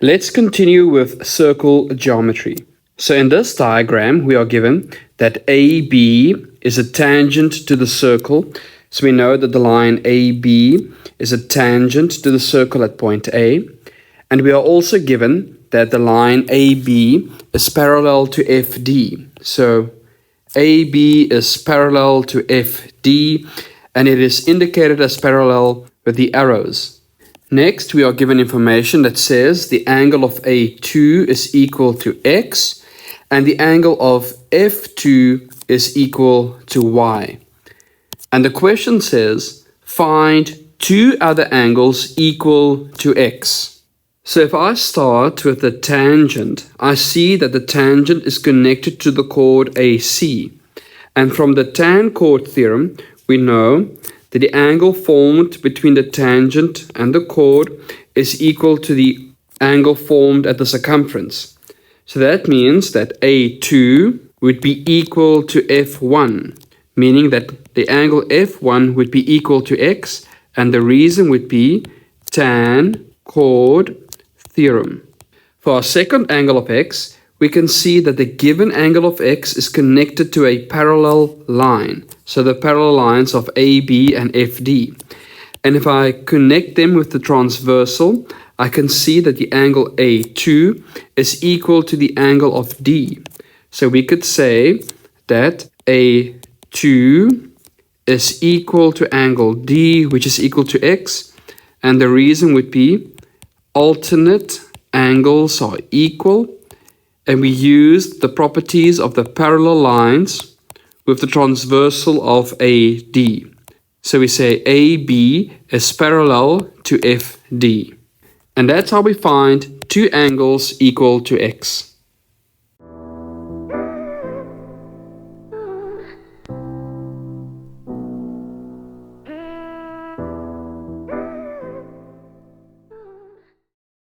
Let's continue with circle geometry. So in this diagram, we are given that AB is a tangent to the circle. So we know that the line AB is a tangent to the circle at point A. And we are also given that the line AB is parallel to FD. So AB is parallel to FD, and it is indicated as parallel with the arrows. Next, we are given information that says the angle of A2 is equal to X, and the angle of F2 is equal to Y. And the question says, find two other angles equal to X. So if I start with the tangent, I see that the tangent is connected to the chord AC. And from the tan chord theorem, we know that the angle formed between the tangent and the chord is equal to the angle formed at the circumference. So that means that A2 would be equal to F1, meaning that the angle F1 would be equal to X, and the reason would be tan chord theorem. For our second angle of X, we can see that the given angle of X is connected to a parallel line. So the parallel lines of AB and FD. And if I connect them with the transversal, I can see that the angle A2 is equal to the angle of D. So we could say that A2 is equal to angle D, which is equal to X. And the reason would be alternate angles are equal. And we used the properties of the parallel lines with the transversal of AD. So we say AB is parallel to FD. And that's how we find two angles equal to X.